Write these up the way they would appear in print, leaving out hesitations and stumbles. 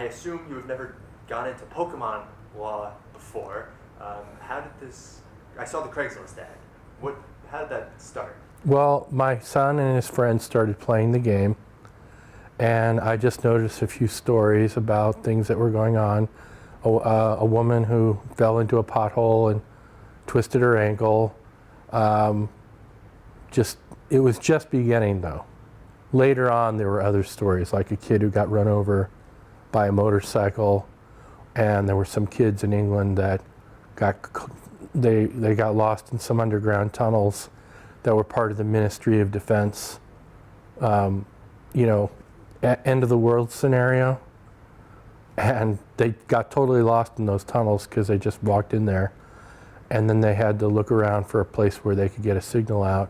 I assume you have never gone into Pokemon law before. How did this? I saw the Craigslist ad. How did that start? Well, my son and his friends started playing the game, and I just noticed a few stories about things that were going on. A woman who fell into a pothole and twisted her ankle. It was just beginning though. Later on, there were other stories, like a kid who got run over by a motorcycle, and there were some kids in England that they got lost in some underground tunnels that were part of the Ministry of Defense, end of the world scenario. And they got totally lost in those tunnels because they just walked in there. And then they had to look around for a place where they could get a signal out.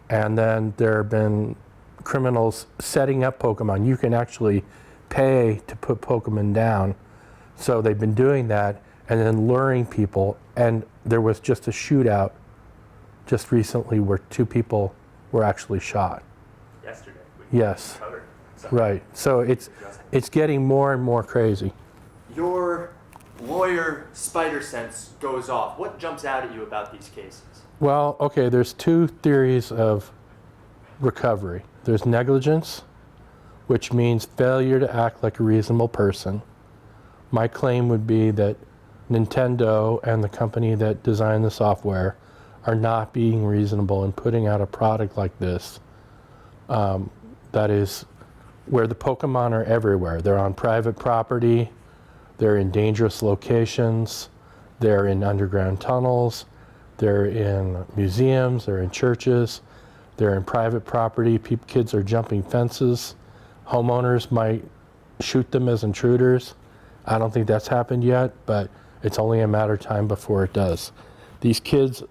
And then there have been criminals setting up Pokemon. You can actually pay to put Pokemon down. So they've been doing that and then luring people. And there was just a shootout just recently where 2 people were actually shot. Yesterday. Yes. Right. So it's getting more and more crazy. Your lawyer spider sense goes off. What jumps out at you about these cases? Well, okay, there's 2 theories of recovery. There's negligence, which means failure to act like a reasonable person. My claim would be that Nintendo and the company that designed the software are not being reasonable in putting out a product like this. That is where the Pokemon are everywhere. They're on private property, they're in dangerous locations, they're in underground tunnels, they're in museums, they're in churches, they're in private property. Kids are jumping fences. Homeowners might shoot them as intruders. I don't think that's happened yet, but it's only a matter of time before it does. These kids,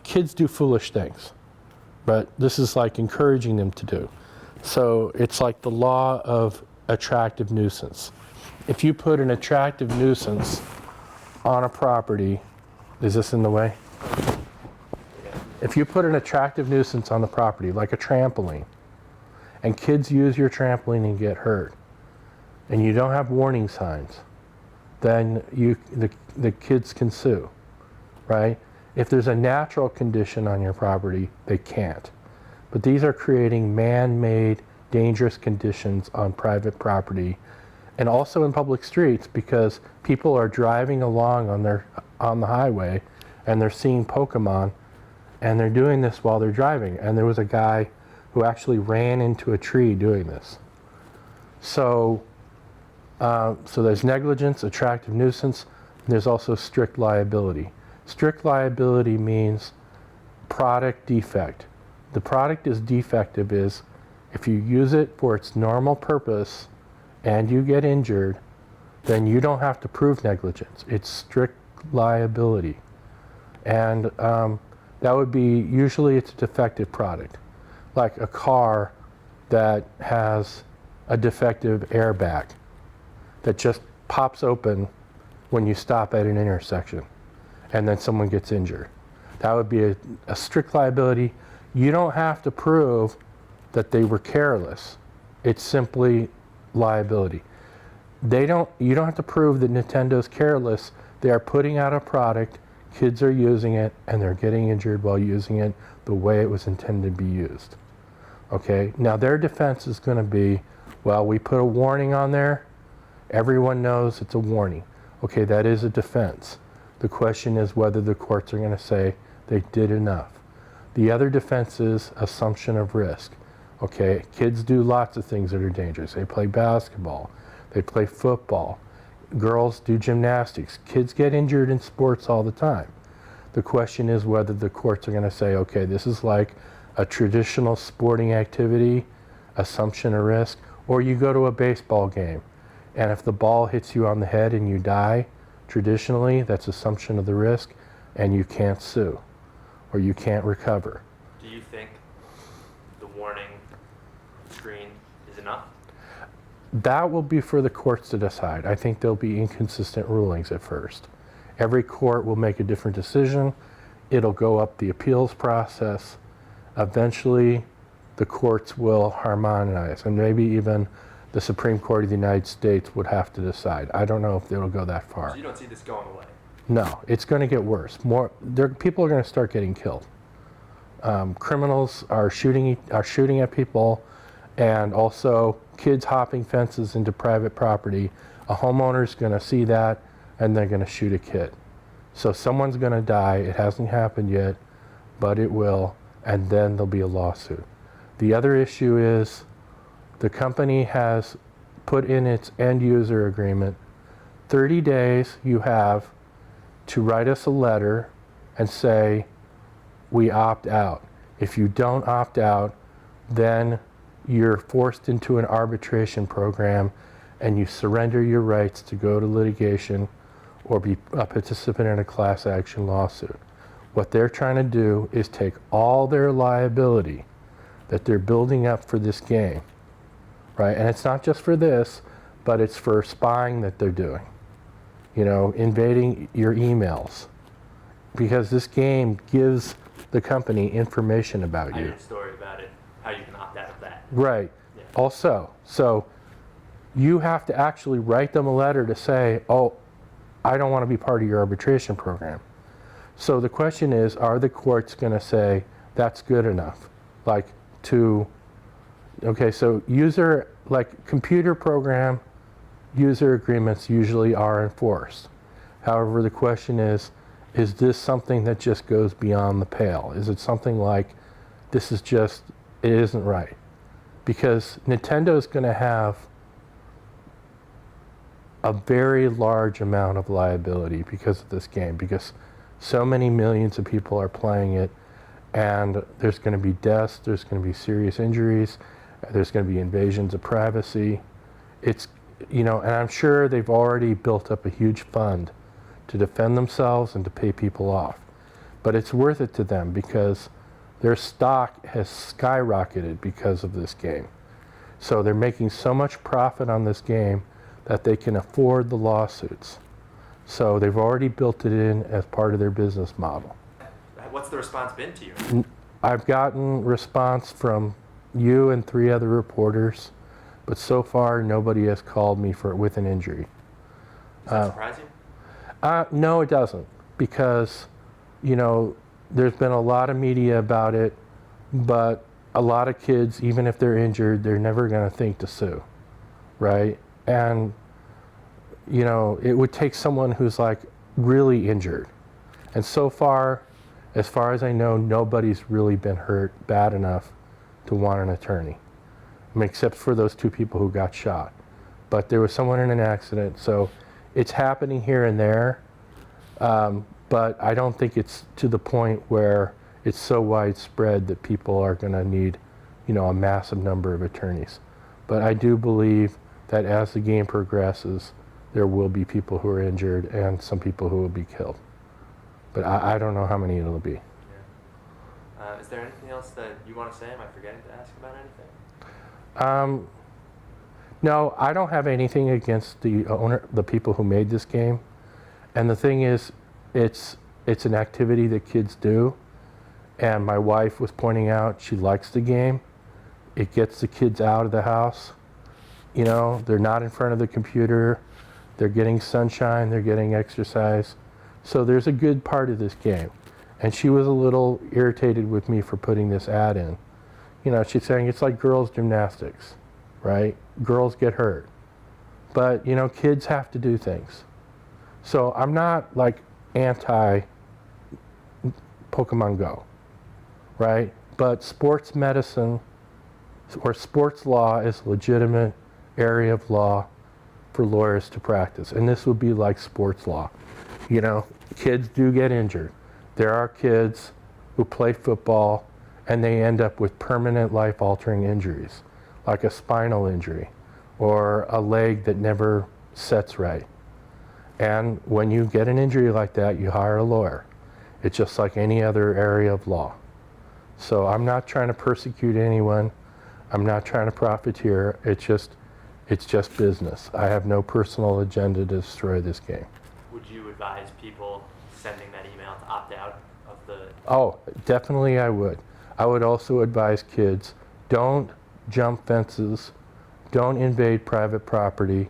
kids do foolish things, but this is like encouraging them to do. So it's like the law of attractive nuisance. If you put an attractive nuisance on a property, is this in the way? If you put an attractive nuisance on the property, like a trampoline, and kids use your trampoline and get hurt, and you don't have warning signs, then the kids can sue, right? If there's a natural condition on your property, they can't. But these are creating man-made dangerous conditions on private property and also in public streets, because people are driving along on the highway and they're seeing Pokemon, and they're doing this while they're driving. And there was a guy who actually ran into a tree doing this. So there's negligence, attractive nuisance, and there's also strict liability. Strict liability means product defect. The product is defective is if you use it for its normal purpose and you get injured, then you don't have to prove negligence. It's strict liability. And that would be, usually it's a defective product, like a car that has a defective airbag that just pops open when you stop at an intersection and then someone gets injured. That would be a strict liability. You don't have to prove that they were careless. It's simply liability. You don't have to prove that Nintendo's careless. They are putting out a product, kids are using it, and they're getting injured while using it the way it was intended to be used. Okay, now their defense is going to be, well, we put a warning on there. Everyone knows it's a warning. Okay, that is a defense. The question is whether the courts are going to say they did enough. The other defense is assumption of risk. Okay, kids do lots of things that are dangerous. They play basketball, they play football, girls do gymnastics. Kids get injured in sports all the time. The question is whether the courts are going to say, okay, this is like a traditional sporting activity, assumption of risk, or you go to a baseball game, and if the ball hits you on the head and you die, traditionally, that's assumption of the risk, and you can't sue, or you can't recover. Do you think the warning screen is enough? That will be for the courts to decide. I think there'll be inconsistent rulings at first. Every court will make a different decision. It'll go up the appeals process. Eventually, the courts will harmonize, and maybe even the Supreme Court of the United States would have to decide. I don't know if it'll go that far. So you don't see this going away? No, it's going to get worse. People are going to start getting killed. Criminals are shooting at people, and also kids hopping fences into private property. A homeowner's going to see that, and they're going to shoot a kid. So someone's going to die. It hasn't happened yet, but it will, and then there'll be a lawsuit. The other issue is the company has put in its end user agreement 30 days you have to write us a letter and say we opt out. If you don't opt out, then you're forced into an arbitration program and you surrender your rights to go to litigation or be a participant in a class action lawsuit. What they're trying to do is take all their liability that they're building up for this game, right? And it's not just for this, but it's for spying that they're doing. You know, invading your emails. Because this game gives the company information about I you. heard a story about it, how you can opt out of that. Right. Yeah. Also, so you have to actually write them a letter to say, oh, I don't want to be part of your arbitration program. So the question is, are the courts going to say that's good enough? Okay, so computer program user agreements usually are enforced. However, the question is this something that just goes beyond the pale? Is it something like, it isn't right? Because Nintendo's going to have a very large amount of liability because of this game, because so many millions of people are playing it, and there's going to be deaths, there's going to be serious injuries, there's going to be invasions of privacy. And I'm sure they've already built up a huge fund to defend themselves and to pay people off. But it's worth it to them because their stock has skyrocketed because of this game. So they're making so much profit on this game that they can afford the lawsuits. So they've already built it in as part of their business model. What's the response been to you? I've gotten response from you and 3 other reporters, but so far nobody has called me with an injury. Does that surprise you? No, it doesn't, because there's been a lot of media about it, but a lot of kids, even if they're injured, they're never going to think to sue, right? And it would take someone who's really injured, and so far as I know, nobody's really been hurt bad enough to want an attorney. I mean, except for those 2 people who got shot. But there was someone in an accident, so it's happening here and there, but I don't think it's to the point where it's so widespread that people are going to need, a massive number of attorneys. But I do believe that as the game progresses, there will be people who are injured and some people who will be killed. But I don't know how many it'll be. Yeah. Is there anything else that you want to say? Am I forgetting to ask about anything? No, I don't have anything against the people who made this game. And the thing is, it's an activity that kids do. And my wife was pointing out she likes the game. It gets the kids out of the house. They're not in front of the computer. They're getting sunshine. They're getting exercise. So there's a good part of this game. And she was a little irritated with me for putting this ad in. She's saying it's like girls' gymnastics, right? Girls get hurt. But, kids have to do things. So I'm not anti Pokemon Go, right? But sports medicine or sports law is a legitimate area of law for lawyers to practice. And this would be like sports law. Kids do get injured. There are kids who play football and they end up with permanent life-altering injuries, like a spinal injury or a leg that never sets right. And when you get an injury like that, you hire a lawyer. It's just like any other area of law. So I'm not trying to persecute anyone. I'm not trying to profiteer. It's just business. I have no personal agenda to destroy this game. Would you advise people sending that email to opt out of the... Oh, definitely I would. I would also advise kids, don't jump fences, don't invade private property,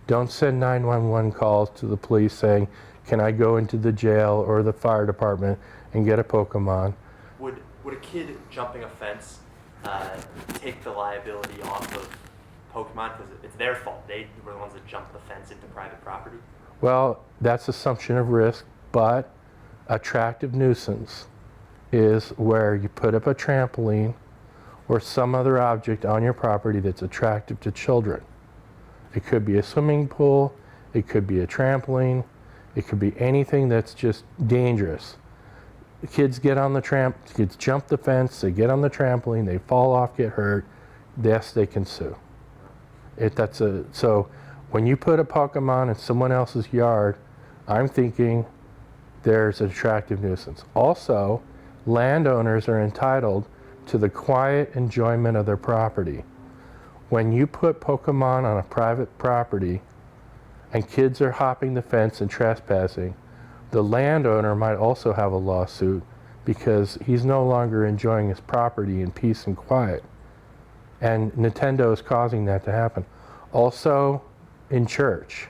don't send 911 calls to the police saying, can I go into the jail or the fire department and get a Pokemon? Would a kid jumping a fence take the liability off of Pokemon because it's their fault? They were the ones that jumped the fence into private property. Well, that's assumption of risk, but attractive nuisance is where you put up a trampoline or some other object on your property that's attractive to children. It could be a swimming pool, it could be a trampoline, it could be anything that's just dangerous. The kids get on the kids jump the fence, they get on the trampoline, they fall off, get hurt, yes, they can sue. So when you put a Pokemon in someone else's yard, I'm thinking there's an attractive nuisance. Also, landowners are entitled to the quiet enjoyment of their property. When you put Pokemon on a private property and kids are hopping the fence and trespassing, the landowner might also have a lawsuit because he's no longer enjoying his property in peace and quiet. And Nintendo is causing that to happen. Also, in church,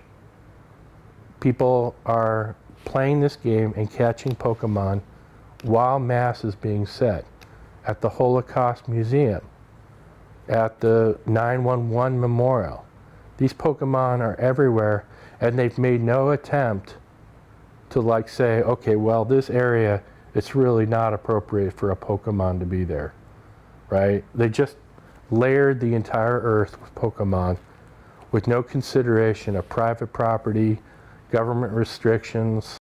people are playing this game and catching Pokemon while Mass is being said at the Holocaust Museum, at the 911 Memorial. These Pokemon are everywhere, and they've made no attempt to say, okay, well, this area, it's really not appropriate for a Pokemon to be there, right? They just layered the entire earth with Pokemon with no consideration of private property, government restrictions,